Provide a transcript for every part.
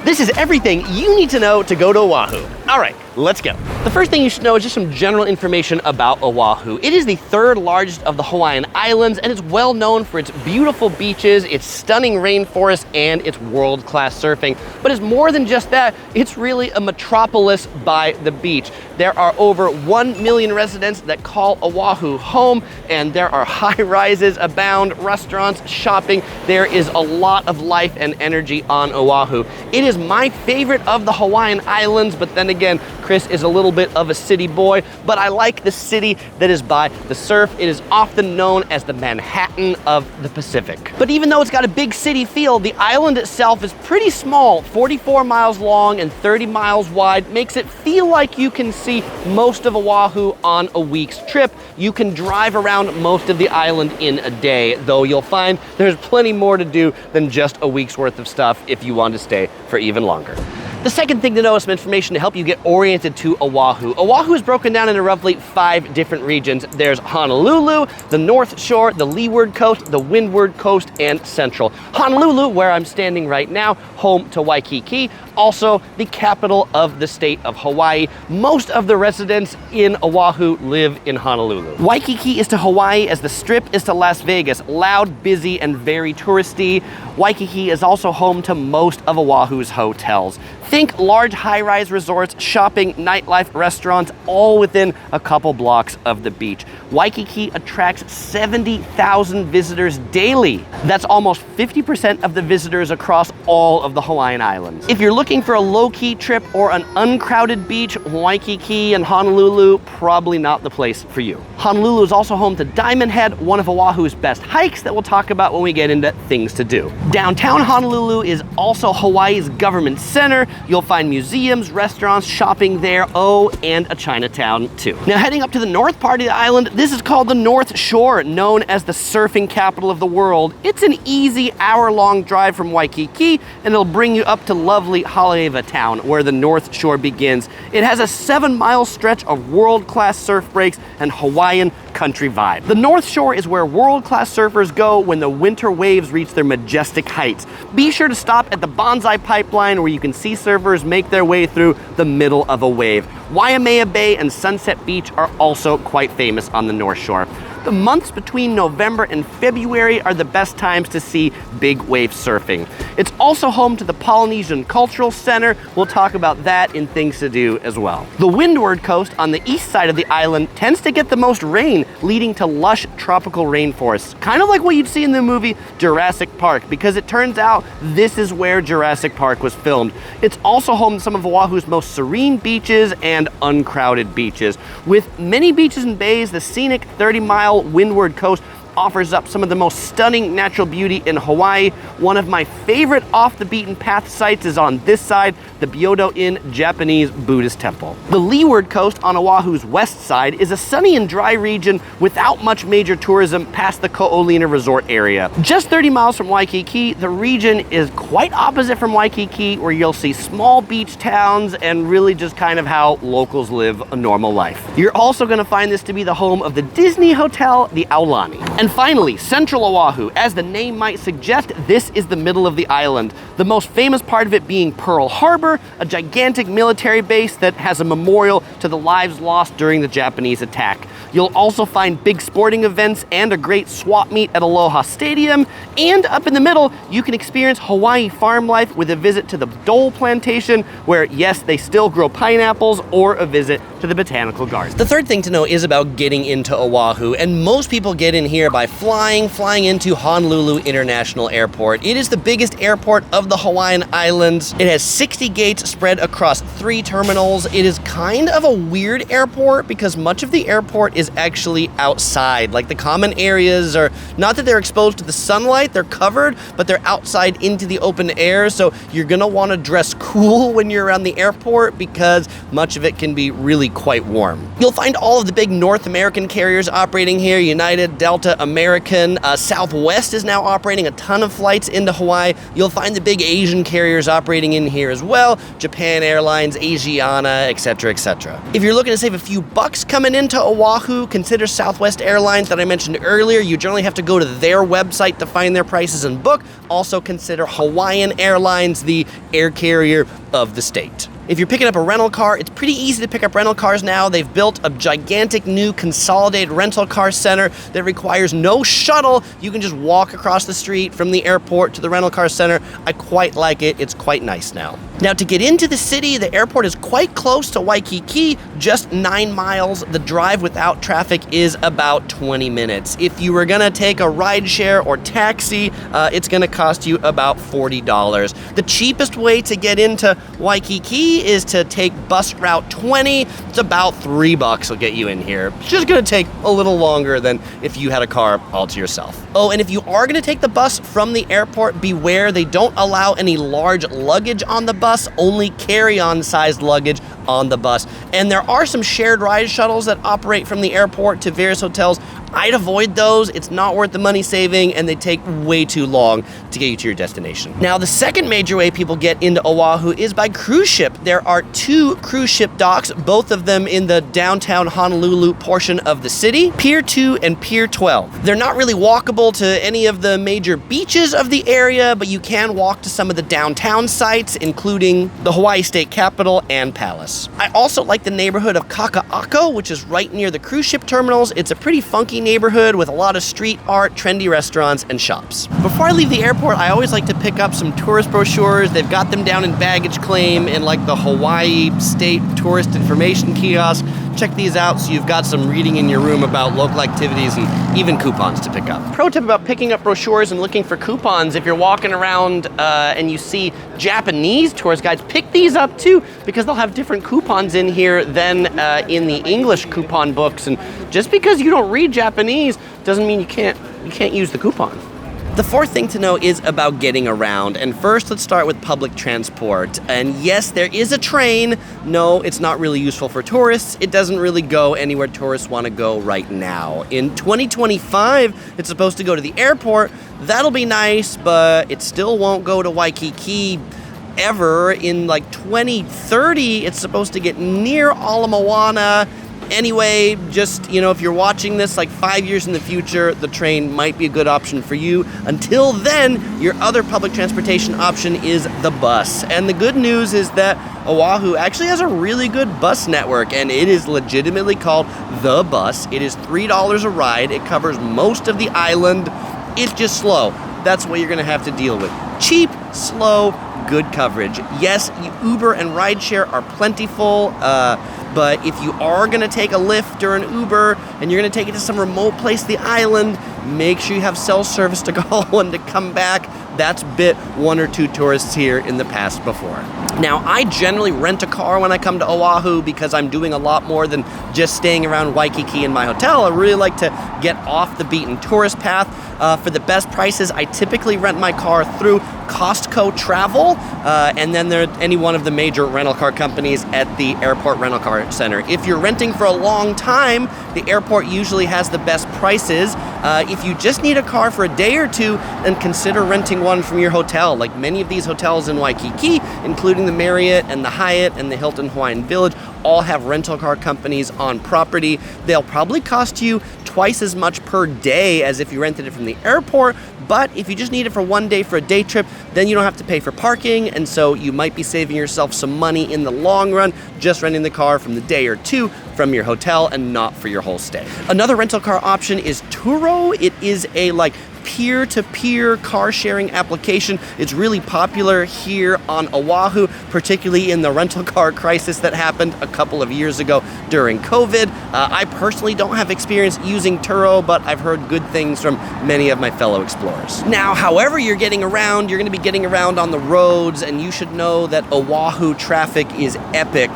This is everything you need to know to go to Oahu. All right, let's go. The first thing you should know is just some general information about Oahu. It is the third largest of the Hawaiian Islands, and it's well known for its beautiful beaches, its stunning rainforest, and its world-class surfing. But it's more than just that. It's really a metropolis by the beach. There are over 1 million residents that call Oahu home, and there are high-rises abound, restaurants, shopping. There is a lot of life and energy on Oahu. It is my favorite of the Hawaiian Islands, but then again, Chris is a little bit of a city boy, but I like the city that is by the surf. It is often known as the Manhattan of the Pacific. But even though it's got a big city feel, the island itself is pretty small. 44 miles long and 30 miles wide makes it feel like you can see most of Oahu on a week's trip. You can drive around most of the island in a day, though you'll find there's plenty more to do than just a week's worth of stuff if you want to stay for even longer. The second thing to know is some information to help you get oriented to Oahu. Oahu is broken down into roughly 5 different regions. There's Honolulu, the North Shore, the Leeward Coast, the Windward Coast, and Central. Honolulu, where I'm standing right now, home to Waikiki, also the capital of the state of Hawaii. Most of the residents in Oahu live in Honolulu. Waikiki is to Hawaii as the Strip is to Las Vegas, loud, busy, and very touristy. Waikiki is also home to most of Oahu's hotels. Think large high-rise resorts, shopping, nightlife, restaurants, all within a couple blocks of the beach. Waikiki attracts 70,000 visitors daily. That's almost 50% of the visitors across all of the Hawaiian Islands. If you're looking for a low-key trip or an uncrowded beach, Waikiki and Honolulu, probably not the place for you. Honolulu is also home to Diamond Head, one of Oahu's best hikes that we'll talk about when we get into things to do. Downtown Honolulu is also Hawaii's government center. You'll find museums, restaurants, shopping there, and a Chinatown too. Now heading up to the north part of the island, this is called the North Shore, known as the surfing capital of the world. It's an easy hour-long drive from Waikiki, and it'll bring you up to lovely Haleiwa town, where the North Shore begins. It has a 7-mile stretch of world-class surf breaks and Hawaiian country vibe. The North Shore is where world-class surfers go when the winter waves reach their majestic heights. Be sure to stop at the Bonsai Pipeline, where you can see surfers make their way through the middle of a wave. Waimea Bay and Sunset Beach are also quite famous on the North Shore. The months between November and February are the best times to see big wave surfing. It's also home to the Polynesian Cultural Center. We'll talk about that in things to do as well. The Windward Coast on the east side of the island tends to get the most rain, leading to lush tropical rainforests, kind of like what you'd see in the movie Jurassic Park, because it turns out this is where Jurassic Park was filmed. It's also home to some of Oahu's most serene beaches and uncrowded beaches. With many beaches and bays, the scenic 30-mile Windward Coast offers up some of the most stunning natural beauty in Hawaii. One of my favorite off-the-beaten-path sites is on this side, the Byodo Inn Japanese Buddhist temple. The Leeward Coast on Oahu's west side is a sunny and dry region without much major tourism past the Ko'olina resort area. Just 30 miles from Waikiki, the region is quite opposite from Waikiki, where you'll see small beach towns and really just kind of how locals live a normal life. You're also going to find this to be the home of the Disney Hotel, the Aulani. And finally, Central Oahu. As the name might suggest, this is the middle of the island. The most famous part of it being Pearl Harbor, a gigantic military base that has a memorial to the lives lost during the Japanese attack. You'll also find big sporting events and a great swap meet at Aloha Stadium. And up in the middle, you can experience Hawaii farm life with a visit to the Dole Plantation, where yes, they still grow pineapples, or a visit to the botanical gardens. The third thing to know is about getting into Oahu, and most people get in here by flying into Honolulu International Airport. It is the biggest airport of the Hawaiian Islands. It has 60 gates spread across 3 terminals. It is kind of a weird airport because much of the airport is actually outside. Like, the common areas are, not that they're exposed to the sunlight, they're covered, but they're outside into the open air, so you're gonna wanna dress cool when you're around the airport because much of it can be really be quite warm. You'll find all of the big North American carriers operating here: United, Delta, American. Southwest is now operating a ton of flights into Hawaii. You'll find the big Asian carriers operating in here as well: Japan Airlines, Asiana, etc., etc. If you're looking to save a few bucks coming into Oahu, consider Southwest Airlines that I mentioned earlier. You generally have to go to their website to find their prices and book. Also consider Hawaiian Airlines, the air carrier of the state. If you're picking up a rental car, it's pretty easy to pick up rental cars now. They've built a gigantic new consolidated rental car center that requires no shuttle. You can just walk across the street from the airport to the rental car center. I quite like it. It's quite nice now. Now, to get into the city, the airport is quite close to Waikiki, just 9 miles. The drive without traffic is about 20 minutes. If you were gonna take a rideshare or taxi, it's gonna cost you about $40. The cheapest way to get into Waikiki is to take bus route 20. It's about $3 will get you in here. It's just gonna take a little longer than if you had a car all to yourself. Oh, and if you are gonna take the bus from the airport, beware, they don't allow any large luggage on the bus, only carry-on sized luggage on the bus. And there are some shared ride shuttles that operate from the airport to various hotels. I'd avoid those. It's not worth the money saving, and they take way too long to get you to your destination. Now, the second major way people get into Oahu is by cruise ship. There are 2 cruise ship docks, both of them in the downtown Honolulu portion of the city: Pier 2 and Pier 12. They're not really walkable to any of the major beaches of the area, but you can walk to some of the downtown sites, including the Hawaii State Capitol and Palace. I also like the neighborhood of Kaka'ako, which is right near the cruise ship terminals. It's a pretty funky neighborhood with a lot of street art, trendy restaurants, and shops. Before I leave the airport, I always like to pick up some tourist brochures. They've got them down in baggage claim in like the Hawaii State Tourist Information Kiosk. Check these out so you've got some reading in your room about local activities and even coupons to pick up. Pro tip about picking up brochures and looking for coupons: if you're walking around and you see Japanese tourist guides, pick these up too, because they'll have different coupons in here than in the English coupon books. And just because you don't read Japanese doesn't mean you can't use the coupon. The fourth thing to know is about getting around. And first, let's start with public transport. And yes, there is a train. No, it's not really useful for tourists. It doesn't really go anywhere tourists want to go right now. In 2025, it's supposed to go to the airport. That'll be nice, but it still won't go to Waikiki ever. In like 2030, it's supposed to get near Ala Moana. Anyway, just, if you're watching this like 5 years in the future, the train might be a good option for you. Until then, your other public transportation option is the bus. And the good news is that Oahu actually has a really good bus network, and it is legitimately called The Bus. It is $3 a ride. It covers most of the island. It's just slow. That's what you're gonna have to deal with. Cheap, slow, good coverage. Yes, Uber and rideshare are plentiful, but if you are going to take a Lyft or an Uber and you're going to take it to some remote place, the island, make sure you have cell service to go and to come back. That's bit 1 or 2 tourists here in the past before. Now, I generally rent a car when I come to Oahu because I'm doing a lot more than just staying around Waikiki in my hotel. I really like to get off the beaten tourist path. For the best prices, I typically rent my car through Costco Travel, and then there are any one of the major rental car companies at the airport rental car center. If you're renting for a long time, the airport usually has the best prices. If you just need a car for a day or two, then consider renting one from your hotel. Like many of these hotels in Waikiki, including the Marriott and the Hyatt and the Hilton Hawaiian Village, all have rental car companies on property. They'll probably cost you twice as much per day as if you rented it from the airport, but if you just need it for one day for a day trip, then you don't have to pay for parking, and so you might be saving yourself some money in the long run just renting the car from the day or two from your hotel and not for your whole stay. Another rental car option is Turo. It is a peer-to-peer car sharing application. It's really popular here on Oahu, particularly in the rental car crisis that happened a couple of years ago during COVID. I personally don't have experience using Turo, but I've heard good things from many of my fellow explorers. Now, however you're getting around, you're going to be getting around on the roads, and you should know that Oahu traffic is epic.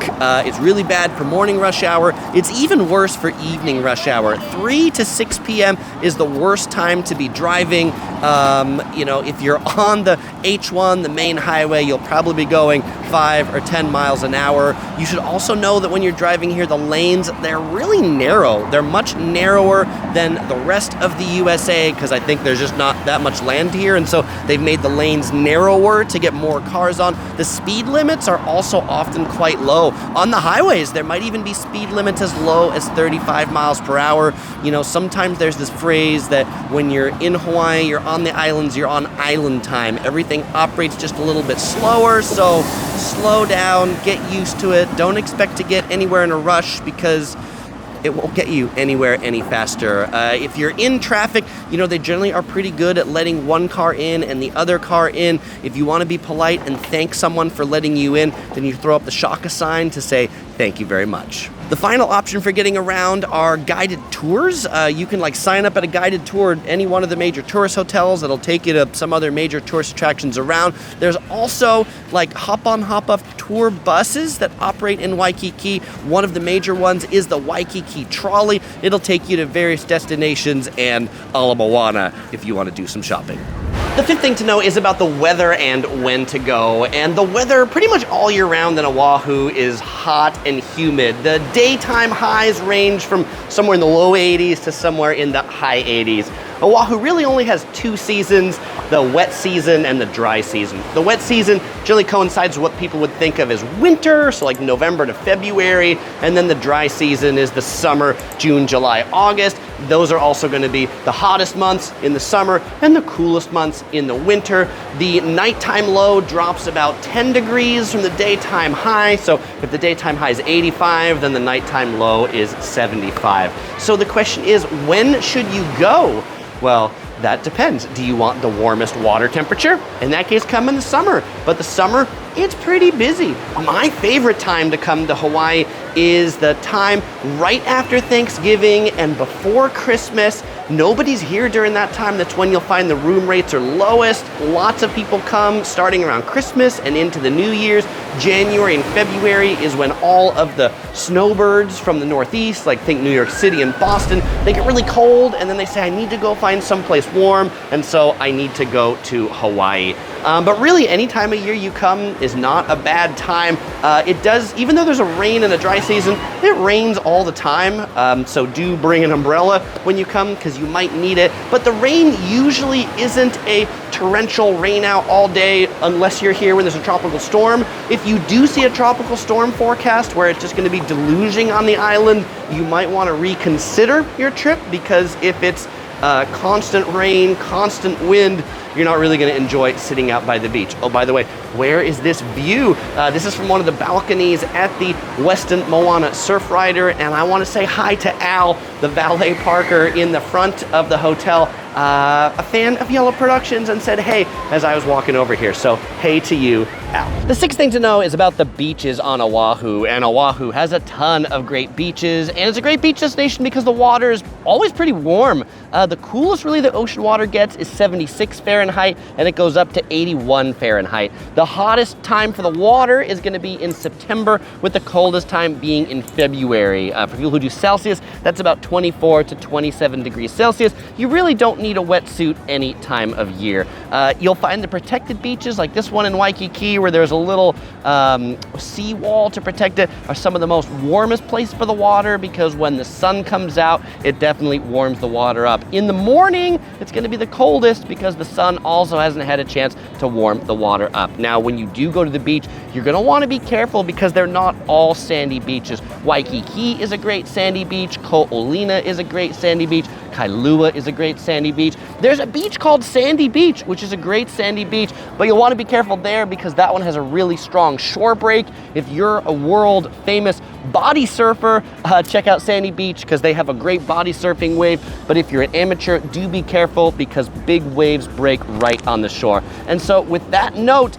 It's really bad for morning rush hour. It's even worse for evening rush hour. 3 to 6 p.m. is the worst time to be driving driving, if you're on the H1, the main highway, you'll probably be going 5 or 10 miles an hour. You should also know that when you're driving here, the lanes, they're really narrow. They're much narrower than the rest of the USA because I think there's just not that much land here, and so they've made the lanes narrower to get more cars on. The speed limits are also often quite low. On the highways, there might even be speed limits as low as 35 miles per hour. Sometimes there's this phrase that when you're in Hawaii, you're on the islands, you're on island time. Everything operates just a little bit slower, so slow down, get used to it. Don't expect to get anywhere in a rush because it won't get you anywhere any faster. If you're in traffic, they generally are pretty good at letting one car in and the other car in. If you want to be polite and thank someone for letting you in, then you throw up the shaka sign to say thank you very much. The final option for getting around are guided tours. You can sign up at a guided tour at any one of the major tourist hotels that'll take you to some other major tourist attractions around. There's also hop-on, hop-off tour buses that operate in Waikiki. One of the major ones is the Waikiki trolley. It'll take you to various destinations and Ala Moana if you want to do some shopping. The fifth thing to know is about the weather and when to go. And the weather pretty much all year round in Oahu is hot and humid. The daytime highs range from somewhere in the low 80s to somewhere in the high 80s. Oahu really only has 2 seasons, the wet season and the dry season. The wet season generally coincides with what people would think of as winter, so November to February, and then the dry season is the summer, June, July, August. Those are also going to be the hottest months in the summer and the coolest months in the winter. The nighttime low drops about 10 degrees from the daytime high. So if the daytime high is 85, then the nighttime low is 75. So the question is, when should you go? Well, that depends. Do you want the warmest water temperature? In that case, come in the summer. But the summer, it's pretty busy. My favorite time to come to Hawaii is the time right after Thanksgiving and before Christmas. Nobody's here during that time. That's when you'll find the room rates are lowest. Lots of people come starting around Christmas and into the New Year's. January and February is when all of the snowbirds from the Northeast, think New York City and Boston, they get really cold and then they say, I need to go find someplace warm, and so I need to go to Hawaii. But really, any time of year you come is not a bad time. It does, even though there's a rain and a dry season, it rains all the time. So do bring an umbrella when you come because you might need it. But the rain usually isn't a torrential rain out all day unless you're here when there's a tropical storm. If you do see a tropical storm forecast where it's just going to be deluging on the island, you might want to reconsider your trip because if it's constant rain, constant wind, you're not really going to enjoy sitting out by the beach. Oh, by the way, where is this view? This is from one of the balconies at the Westin Moana Surf Rider, and I want to say hi to Al, the valet parker in the front of the hotel, a fan of Yellow Productions, and said hey as I was walking over here. So hey to you, Al. The sixth thing to know is about the beaches on Oahu, and Oahu has a ton of great beaches, and it's a great beach destination because the water is always pretty warm. The coolest really the ocean water gets is 76 Fahrenheit, and it goes up to 81 Fahrenheit. The hottest time for the water is going to be in September, with the coldest time being in February. For people who do Celsius, that's about 24 to 27 degrees Celsius. You really don't need a wetsuit any time of year. You'll find the protected beaches like this one in Waikiki, where there's a little seawall to protect it, are some of the most warmest places for the water because when the sun comes out, it definitely warms the water up. In the morning, it's going to be the coldest because the sun also hasn't had a chance to warm the water up. Now, when you do go to the beach, you're going to want to be careful because they're not all sandy beaches. Waikiki is a great sandy beach. Ko'olina is a great sandy beach. Kailua is a great sandy beach. There's a beach called Sandy Beach, which is a great sandy beach, but you'll want to be careful there because that one has a really strong shore break. If you're a world famous body surfer, check out Sandy Beach because they have a great body surfing wave. But if you're an amateur, do be careful because big waves break right on the shore. And so with that note,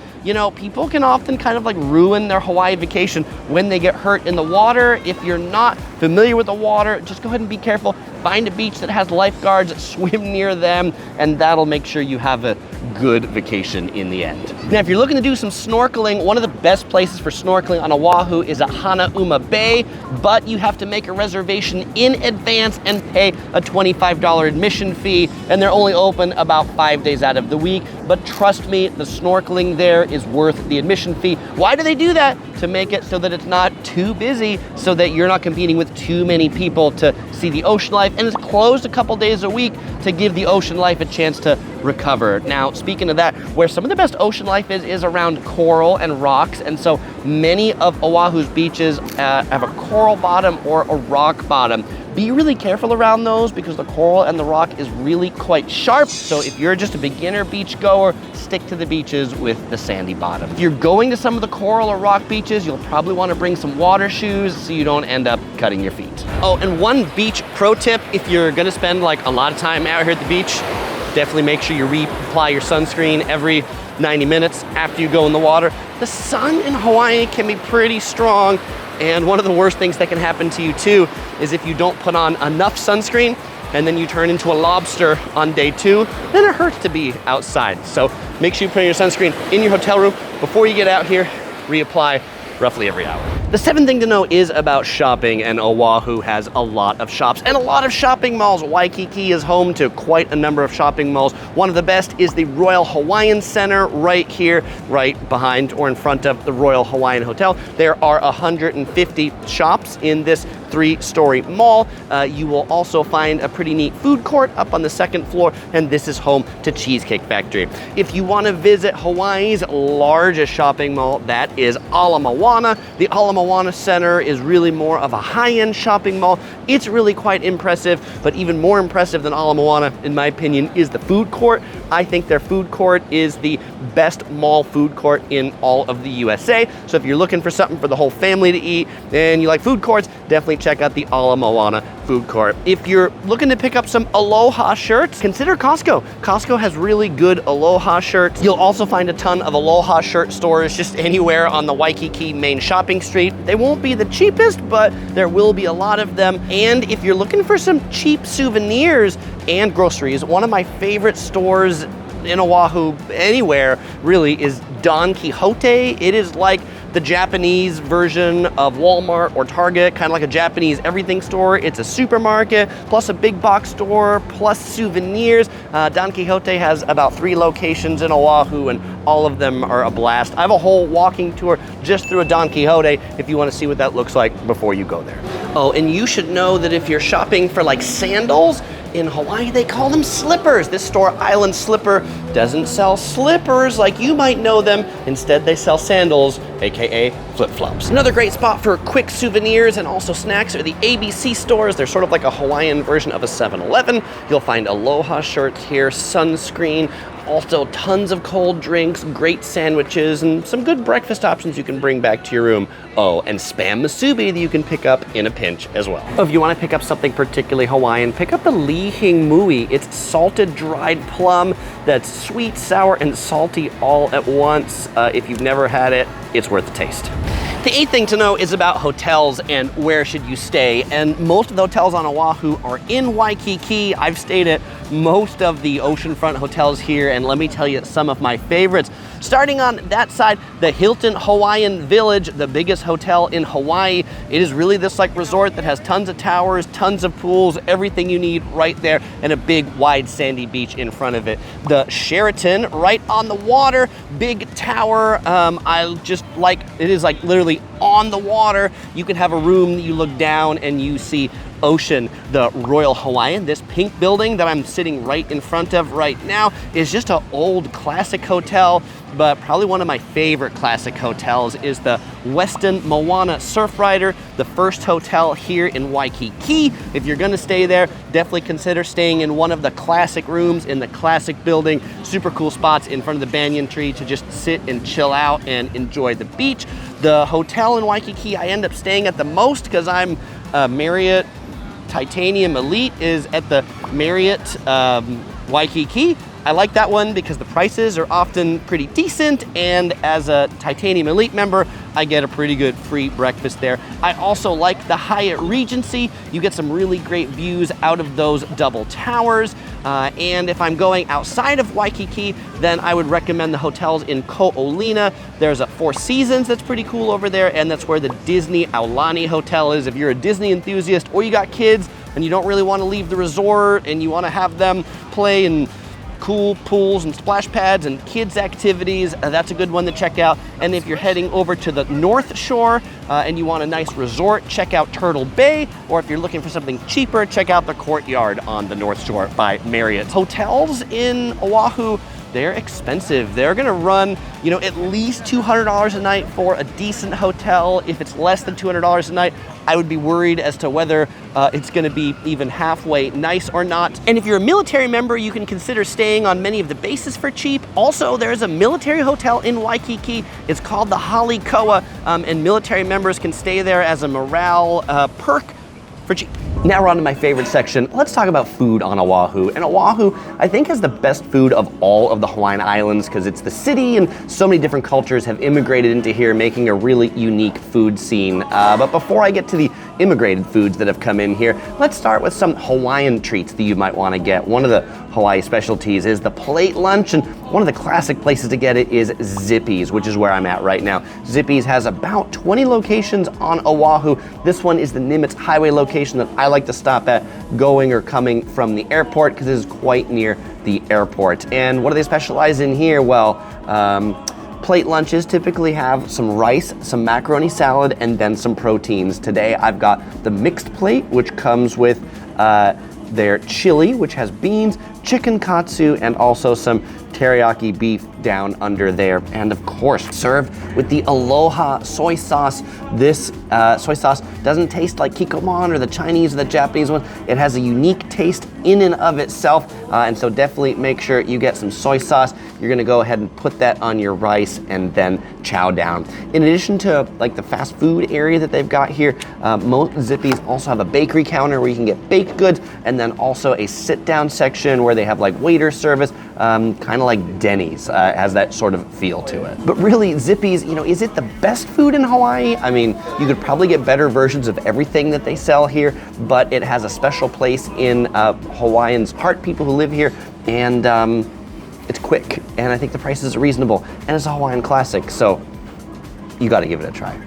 people can often kind of ruin their Hawaii vacation when they get hurt in the water. If you're not familiar with the water, just go ahead and be careful. Find a beach that has lifeguards, swim near them, and that'll make sure you have a good vacation in the end. Now, if you're looking to do some snorkeling, one of the best places for snorkeling on Oahu is at Hanauma Bay, but you have to make a reservation in advance and pay a $25 admission fee, and they're only open about 5 days out of the week. But trust me, the snorkeling there is worth the admission fee. Why do they do that? To make it so that it's not too busy, so that you're not competing with too many people to see the ocean life, and it's closed a couple days a week to give the ocean life a chance to recover. Now, speaking of that, where some of the best ocean life is around coral and rocks, and so many of Oahu's beaches have a coral bottom or a rock bottom. Be really careful around those because the coral and the rock is really quite sharp. So if you're just a beginner beach goer, stick to the beaches with the sandy bottom. If you're going to some of the coral or rock beaches, you'll probably want to bring some water shoes so you don't end up cutting your feet. Oh, and one beach pro tip, if you're gonna spend like a lot of time out here at the beach, definitely make sure you reapply your sunscreen every 90 minutes after you go in the water. The sun in Hawaii can be pretty strong, and one of the worst things that can happen to you too is if you don't put on enough sunscreen and then you turn into a lobster on day 2, then it hurts to be outside. So make sure you put your sunscreen in your hotel room before you get out here, reapply roughly every hour. The 7th thing to know is about shopping, and Oahu has a lot of shops and a lot of shopping malls. Waikiki is home to quite a number of shopping malls. One of the best is the Royal Hawaiian Center right here, right behind or in front of the Royal Hawaiian Hotel. There are 150 shops in this 3-story mall. You will also find a pretty neat food court up on the 2nd floor, and this is home to Cheesecake Factory. If you want to visit Hawaii's largest shopping mall, that is Ala Moana. The Ala Moana Center is really more of a high-end shopping mall. It's really quite impressive, but even more impressive than Ala Moana, in my opinion, is the food court. I think their food court is the best mall food court in all of the USA. So if you're looking for something for the whole family to eat and you like food courts, definitely check out the Ala Moana food court. If you're looking to pick up some Aloha shirts, consider Costco. Costco has really good Aloha shirts. You'll also find a ton of Aloha shirt stores just anywhere on the Waikiki main shopping street. They won't be the cheapest, but there will be a lot of them. And if you're looking for some cheap souvenirs and groceries, one of my favorite stores in Oahu, anywhere really, is Don Quixote. It is like the Japanese version of Walmart or Target, kind of like a Japanese everything store. It's a supermarket, plus a big box store, plus souvenirs. Don Quixote has about 3 locations in Oahu, and all of them are a blast. I have a whole walking tour just through a Don Quixote if you want to see what that looks like before you go there. Oh, and you should know that if you're shopping for like sandals, in Hawaii, they call them slippers. This store, Island Slipper, doesn't sell slippers like you might know them. Instead, they sell sandals, AKA flip-flops. Another great spot for quick souvenirs and also snacks are the ABC stores. They're sort of like a Hawaiian version of a 7-Eleven. You'll find Aloha shirts here, sunscreen, also tons of cold drinks, great sandwiches, and some good breakfast options you can bring back to your room. Oh, and Spam musubi that you can pick up in a pinch as well. If you want to pick up something particularly Hawaiian, pick up the Lihing Mui. It's salted dried plum that's sweet, sour, and salty all at once. If you've never had it, it's worth the taste. The 8th thing to know is about hotels and where should you stay. And most of the hotels on Oahu are in Waikiki. I've stayed at most of the oceanfront hotels here, and let me tell you some of my favorites. Starting on that side, the Hilton Hawaiian Village, the biggest hotel in Hawaii. It is really this like resort that has tons of towers, tons of pools, everything you need right there, and a big wide sandy beach in front of it. The Sheraton, right on the water, big tower. I just like, it is like literally on the water. You can have a room that you look down and you see ocean. The Royal Hawaiian, this pink building that I'm sitting right in front of right now, is just an old classic hotel, but probably one of my favorite classic hotels is the Westin Moana Surfrider, the first hotel here in Waikiki. If you're gonna stay there, definitely consider staying in one of the classic rooms in the classic building. Super cool spots in front of the banyan tree to just sit and chill out and enjoy the beach. The hotel in Waikiki I end up staying at the most because I'm Marriott Titanium Elite is at the Marriott Waikiki. I like that one because the prices are often pretty decent, and as a Titanium Elite member, I get a pretty good free breakfast there. I also like the Hyatt Regency. You get some really great views out of those double towers. And if I'm going outside of Waikiki, then I would recommend the hotels in Ko'olina. There's a Four Seasons that's pretty cool over there, and that's where the Disney Aulani Hotel is. If you're a Disney enthusiast or you got kids and you don't really want to leave the resort and you want to have them play in cool pools and splash pads and kids activities, that's a good one to check out. And if you're heading over to the North Shore and you want a nice resort, check out Turtle Bay, or if you're looking for something cheaper, check out the Courtyard on the North Shore by Marriott. Hotels in Oahu, they're expensive. They're gonna run, at least $200 a night for a decent hotel. If it's less than $200 a night, I would be worried as to whether it's gonna be even halfway nice or not. And if you're a military member, you can consider staying on many of the bases for cheap. Also, there's a military hotel in Waikiki. It's called the Halikoa, and military members can stay there as a morale perk for cheap. Now we're on to my favorite section. Let's talk about food on Oahu. And Oahu, I think, has the best food of all of the Hawaiian Islands because it's the city and so many different cultures have immigrated into here, making a really unique food scene. But before I get to the immigrated foods that have come in here, let's start with some Hawaiian treats that you might want to get. One of the Hawaii specialties is the plate lunch, and one of the classic places to get it is Zippy's, which is where I'm at right now. Zippy's has about 20 locations on Oahu. This one is the Nimitz Highway location that I like to stop at going or coming from the airport because it is quite near the airport. And what do they specialize in here? Well, plate lunches typically have some rice, some macaroni salad, and then some proteins. Today I've got the mixed plate, which comes with their chili, which has beans, chicken katsu, and also some teriyaki beef down under there. And of course, served with the Aloha soy sauce. This soy sauce doesn't taste like kikkoman or the Chinese or the Japanese one. It has a unique taste in and of itself. And so definitely make sure you get some soy sauce. You're gonna go ahead and put that on your rice and then chow down. In addition to like the fast food area that they've got here, most Zippy's also have a bakery counter where you can get baked goods, and then also a sit down section where they have like waiter service, kind of like Denny's, has that sort of feel to it. But really, Zippy's, is it the best food in Hawaii? I mean, you could probably get better versions of everything that they sell here, but it has a special place in Hawaiians' heart, people who live here, and it's quick, and I think the prices are reasonable, and it's a Hawaiian classic, so you gotta give it a try.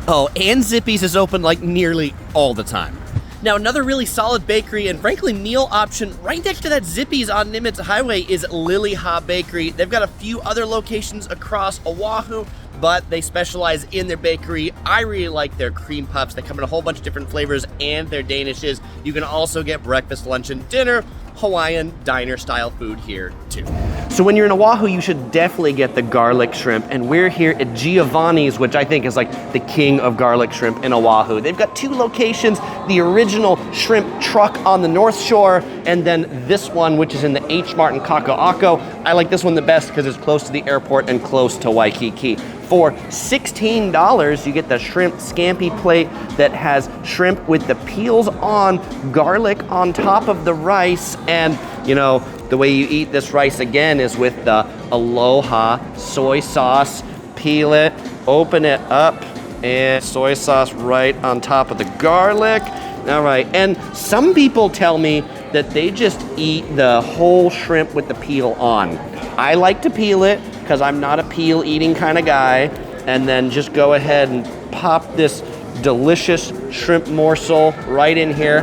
Oh, and Zippy's is open like nearly all the time. Now, another really solid bakery and frankly meal option right next to that Zippy's on Nimitz Highway is Lily Ha Bakery. They've got a few other locations across Oahu, but they specialize in their bakery. I really like their cream puffs. They come in a whole bunch of different flavors, and their danishes. You can also get breakfast, lunch, and dinner, Hawaiian diner style food here too. So when you're in Oahu, you should definitely get the garlic shrimp, and we're here at Giovanni's, which I think is like the king of garlic shrimp in Oahu. They've got two locations, the original shrimp truck on the North Shore, and then this one, which is in the H Mart in Kaka'ako. I like this one the best because it's close to the airport and close to Waikiki. For $16, you get the shrimp scampi plate that has shrimp with the peels on, garlic on top of the rice, and the way you eat this rice again is with the Aloha soy sauce. Peel it, open it up, and soy sauce right on top of the garlic. All right, and some people tell me that they just eat the whole shrimp with the peel on. I like to peel it because I'm not a peel eating kind of guy, and then just go ahead and pop this delicious shrimp morsel right in here.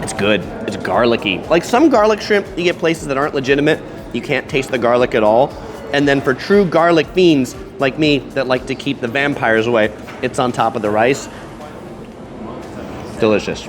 It's good. It's garlicky. Like some garlic shrimp, you get places that aren't legitimate. You can't taste the garlic at all. And then for true garlic fiends like me that like to keep the vampires away, it's on top of the rice. Delicious.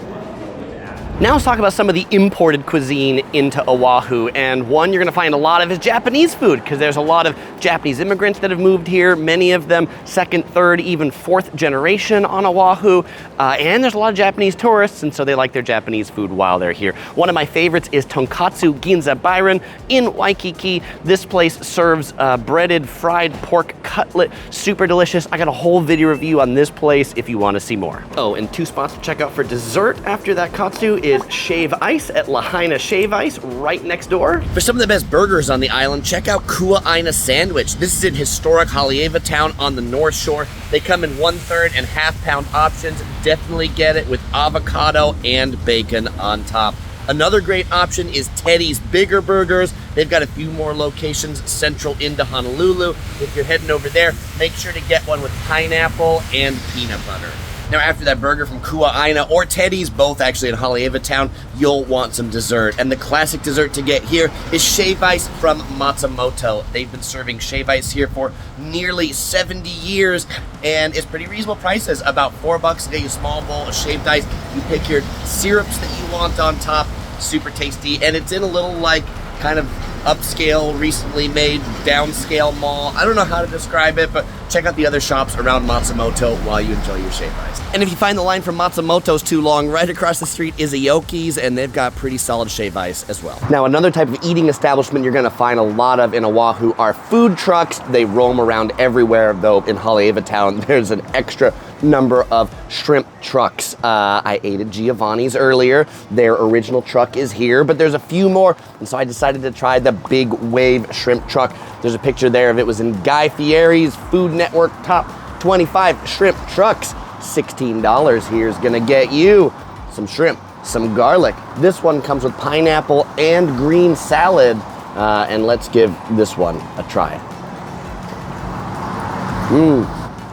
Now let's talk about some of the imported cuisine into Oahu, and one you're gonna find a lot of is Japanese food, because there's a lot of Japanese immigrants that have moved here, many of them second, third, even fourth generation on Oahu, and there's a lot of Japanese tourists, and so they like their Japanese food while they're here. One of my favorites is Tonkatsu Ginza Byron in Waikiki. This place serves breaded fried pork cutlet, super delicious. I got a whole video review on this place if you wanna see more. Oh, and two spots to check out for dessert after that katsu is Shave Ice at Lahaina Shave Ice right next door. For some of the best burgers on the island, check out Kua'aina Sandwich. This is in historic Haleiwa Town on the North Shore. They come in 1/3 and half-pound options. Definitely get it with avocado and bacon on top. Another great option is Teddy's Bigger Burgers. They've got a few more locations central into Honolulu. If you're heading over there, make sure to get one with pineapple and peanut butter. Now, after that burger from Kua'aina or Teddy's, both actually in Haleiwa Town, you'll want some dessert. And the classic dessert to get here is Shave Ice from Matsumoto. They've been serving Shave Ice here for nearly 70 years, and it's pretty reasonable prices. About $4 to get you a small bowl of shaved ice. You pick your syrups that you want on top. Super tasty, and it's in a little like kind of upscale, recently made downscale mall. I don't know how to describe it, but check out the other shops around Matsumoto while you enjoy your shave ice. And if you find the line from Matsumoto's too long, right across the street is Aoki's, and they've got pretty solid shave ice as well. Now, another type of eating establishment you're gonna find a lot of in Oahu are food trucks. They roam around everywhere, though in Haleiwa Town, there's an extra number of shrimp trucks. I ate at Giovanni's earlier. Their original truck is here, but there's a few more, and so I decided to try the Big Wave shrimp truck. There's a picture there of it. Was in Guy Fieri's Food Network Top 25 shrimp trucks. $16 here's gonna get you some shrimp, some garlic. This one comes with pineapple and green salad, and let's give this one a try.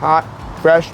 Hot, fresh.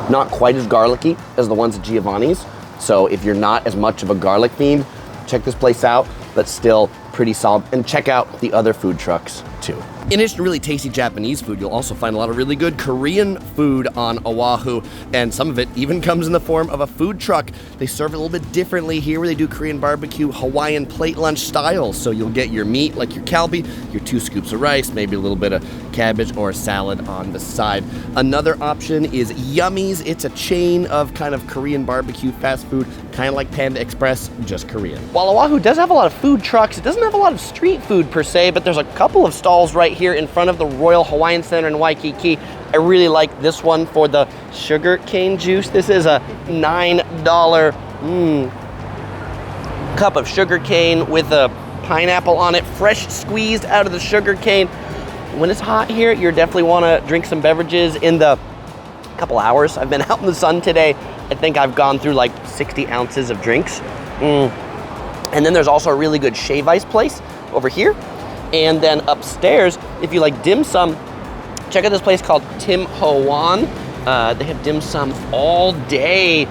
Not quite as garlicky as the ones at Giovanni's. So if you're not as much of a garlic fiend, check this place out, but still pretty solid. And check out the other food trucks too. In addition to really tasty Japanese food, you'll also find a lot of really good Korean food on Oahu, and some of it even comes in the form of a food truck. They serve it a little bit differently here, where they do Korean barbecue, Hawaiian plate lunch style. So you'll get your meat, like your kalbi, your 2 scoops of rice, maybe a little bit of cabbage or a salad on the side. Another option is Yummy's. It's a chain of kind of Korean barbecue fast food, kind of like Panda Express, just Korean. While Oahu does have a lot of food trucks, it doesn't have a lot of street food per se, but there's a couple of stalls right here in front of the Royal Hawaiian Center in Waikiki. I really like this one for the sugar cane juice. This is a $9 cup of sugar cane with a pineapple on it, fresh squeezed out of the sugar cane. When it's hot here, you definitely want to drink some beverages in the couple hours. I've been out in the sun today. I think I've gone through like 60 ounces of drinks. And then there's also a really good shave ice place over here. And then upstairs, if you like dim sum, check out this place called Tim Ho Wan. They have dim sum all day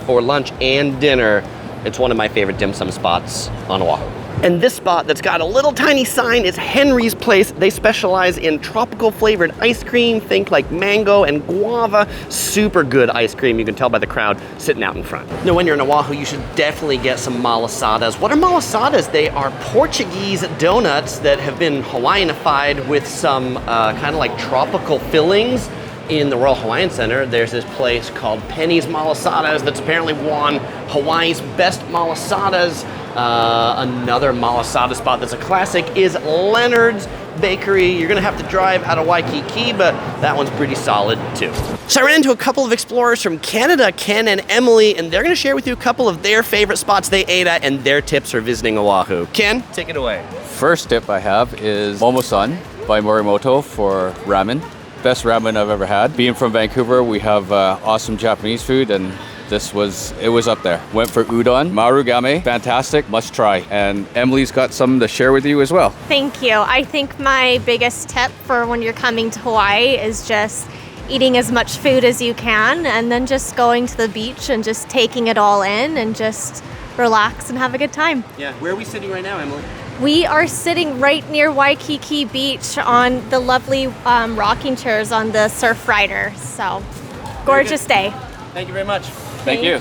for lunch and dinner. It's one of my favorite dim sum spots on Oahu. And this spot that's got a little tiny sign is Henry's Place. They specialize in tropical flavored ice cream. Think like mango and guava. Super good ice cream. You can tell by the crowd sitting out in front. Now, when you're in Oahu, you should definitely get some malasadas. What are malasadas? They are Portuguese donuts that have been Hawaiianified with some kind of like tropical fillings. In the Royal Hawaiian Center, there's this place called Penny's Malasadas that's apparently won Hawaii's best malasadas. Another malasada spot that's a classic is Leonard's Bakery. You're gonna have to drive out of Waikiki, but that one's pretty solid too. So I ran into a couple of explorers from Canada, Ken and Emily, and they're gonna share with you a couple of their favorite spots they ate at and their tips for visiting Oahu. Ken, take it away. First tip I have is Momo-san by Morimoto for ramen. Best ramen I've ever had. Being from Vancouver, we have awesome Japanese food, and it was up there. Went for udon, marugame, fantastic, must try. And Emily's got some to share with you as well. Thank you. I think my biggest tip for when you're coming to Hawaii is just eating as much food as you can, and then just going to the beach and just taking it all in and just relax and have a good time. Yeah, where are we sitting right now, Emily? We are sitting right near Waikiki Beach on the lovely rocking chairs on the surf rider. So, gorgeous day. Thank you very much. Thank you.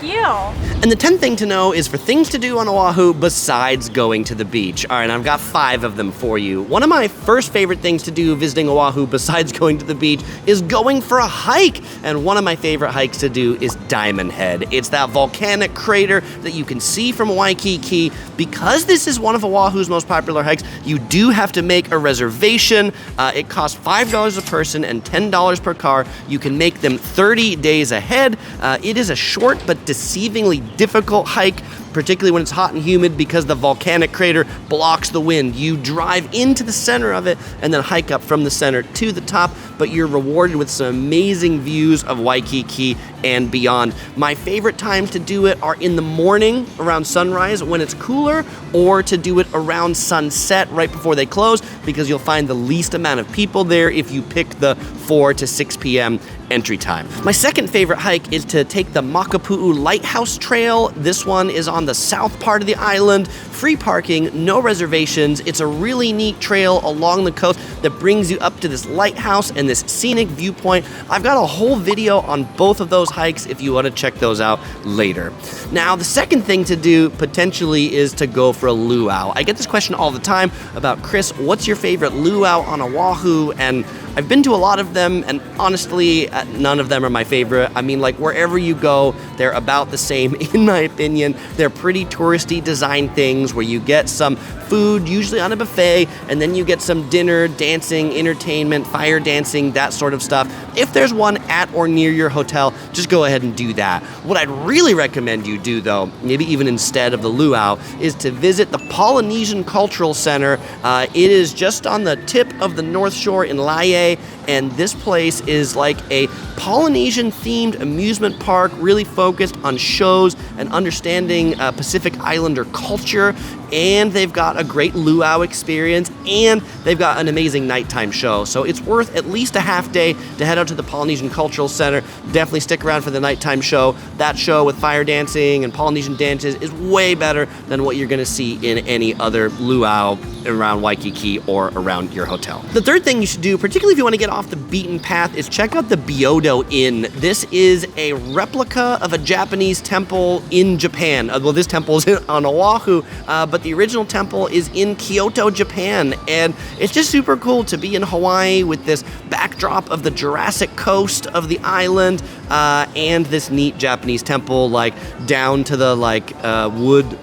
And the 10th thing to know is for things to do on Oahu besides going to the beach. All right, I've got 5 of them for you. One of my first favorite things to do visiting Oahu besides going to the beach is going for a hike. And one of my favorite hikes to do is Diamond Head. It's that volcanic crater that you can see from Waikiki. Because this is one of Oahu's most popular hikes, you do have to make a reservation. It costs $5 a person and $10 per car. You can make them 30 days ahead. It is a short but deceivingly difficult hike. particularly when it's hot and humid because the volcanic crater blocks the wind. You drive into the center of it and then hike up from the center to the top, but you're rewarded with some amazing views of Waikiki and beyond. My favorite times to do it are in the morning around sunrise when it's cooler, or to do it around sunset right before they close, because you'll find the least amount of people there if you pick the 4 to 6 p.m. entry time. My second favorite hike is to take the Makapu'u Lighthouse Trail. This one is on the south part of the island. Free parking, no reservations. It's a really neat trail along the coast that brings you up to this lighthouse and this scenic viewpoint. I've got a whole video on both of those hikes if you want to check those out later. Now, the second thing to do potentially is to go for a luau. I get this question all the time about, Chris, what's your favorite luau on Oahu? And I've been to a lot of them, and honestly, none of them are my favorite. I mean, like, wherever you go, they're about the same, in my opinion. They're pretty touristy design things where you get some food, usually on a buffet, and then you get some dinner, dancing, entertainment, fire dancing, that sort of stuff. If there's one at or near your hotel, just go ahead and do that. What I'd really recommend you do, though, maybe even instead of the luau, is to visit the Polynesian Cultural Center. It is just on the tip of the North Shore in Laie, and this place is like a Polynesian-themed amusement park, really focused on shows and understanding Pacific Islander culture. And they've got a great luau experience, and they've got an amazing nighttime show. So it's worth at least a half day to head out to the Polynesian Cultural Center. Definitely stick around for the nighttime show. That show with fire dancing and Polynesian dances is way better than what you're gonna see in any other luau around Waikiki or around your hotel. The third thing you should do, particularly if you want to get off the beaten path, is check out the Byodo Inn. This is a replica of a Japanese temple in Japan. Well, this temple is on Oahu, but the original temple is in Kyoto, Japan. And it's just super cool to be in Hawaii with this backdrop of the Jurassic coast of the island, and this neat Japanese temple, like down to the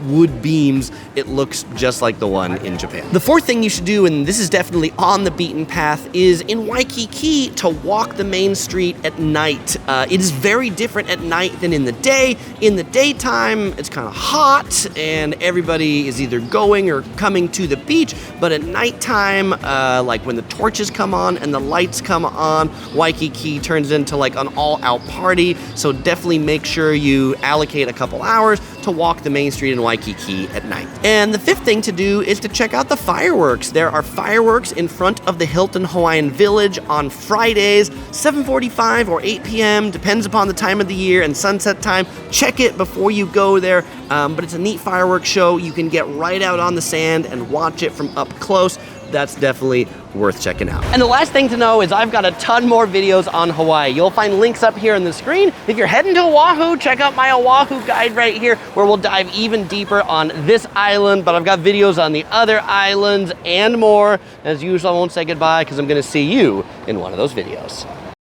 wood beams. It looks just like the one in Japan. The fourth thing you should do, and this is definitely on the beaten path, is in Waikiki to walk the main street at night. It is very different at night than in the day. In the daytime, it's kind of hot and everybody is either going or coming to the beach, but at nighttime, like when the torches come on and the lights come on, Waikiki turns into like an all-out party. So definitely make sure you allocate a couple hours to walk the main street in Waikiki at night. And the fifth thing to do is to check out the fireworks. There are fireworks in front of the Hilton Hawaiian Village on Fridays, 7:45 or 8 p.m., depends upon the time of the year and sunset time. Check it before you go there, but it's a neat fireworks show. You can get right out on the sand and watch it from up close. That's definitely worth checking out. And the last thing to know is I've got a ton more videos on Hawaii. You'll find links up here on the screen. If you're heading to Oahu, check out my Oahu guide right here, where we'll dive even deeper on this island, but I've got videos on the other islands and more. As usual, I won't say goodbye because I'm gonna see you in one of those videos.